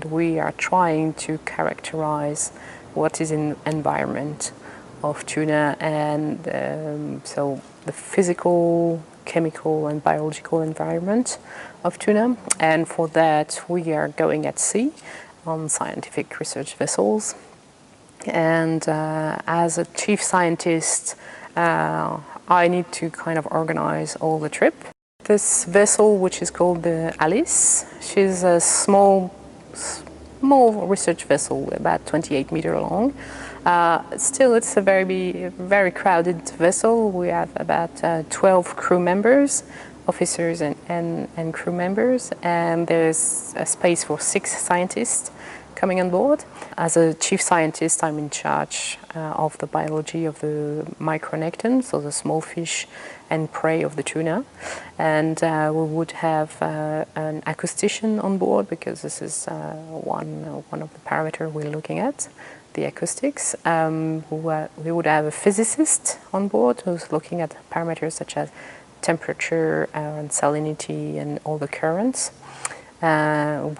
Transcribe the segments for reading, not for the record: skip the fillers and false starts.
We are trying to characterize what is in the environment of tuna, and so the physical, chemical and biological environment of tuna. And for that we are going at sea on scientific research vessels. And as a chief scientist, I need to kind of organize all the trip. This vessel, which is called the Alice, she's a small research vessel, about 28 meters long. Still, it's a very crowded vessel. We have about 12 crew members, officers and crew members, and there's a space for 6 scientists coming on board. As a chief scientist, I'm in charge of the biology of the micronectons, so the small fish and prey of the tuna. And we would have an acoustician on board, because this is one of the parameters we're looking at, the acoustics. We would have a physicist on board who's looking at parameters such as temperature and salinity and all the currents.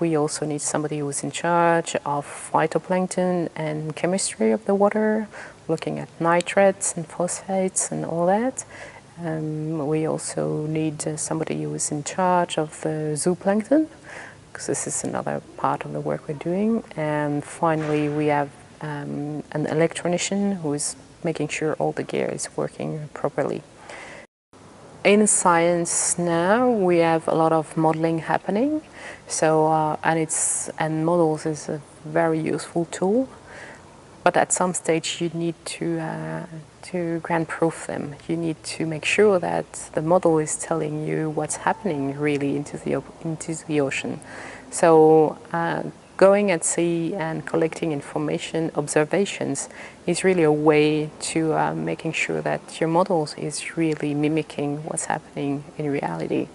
We also need somebody who's in charge of phytoplankton and chemistry of the water, looking at nitrates and phosphates and all that. We also need somebody who is in charge of the zooplankton, because this is another part of the work we're doing. And finally, we have an electronician who is making sure all the gear is working properly. In science now, we have a lot of modeling happening, so and models is a very useful tool. But at some stage, you need to ground proof them. You need to make sure that the model is telling you what's happening really into the ocean. So going at sea and collecting information, observations, is really a way to making sure that your models is really mimicking what's happening in reality.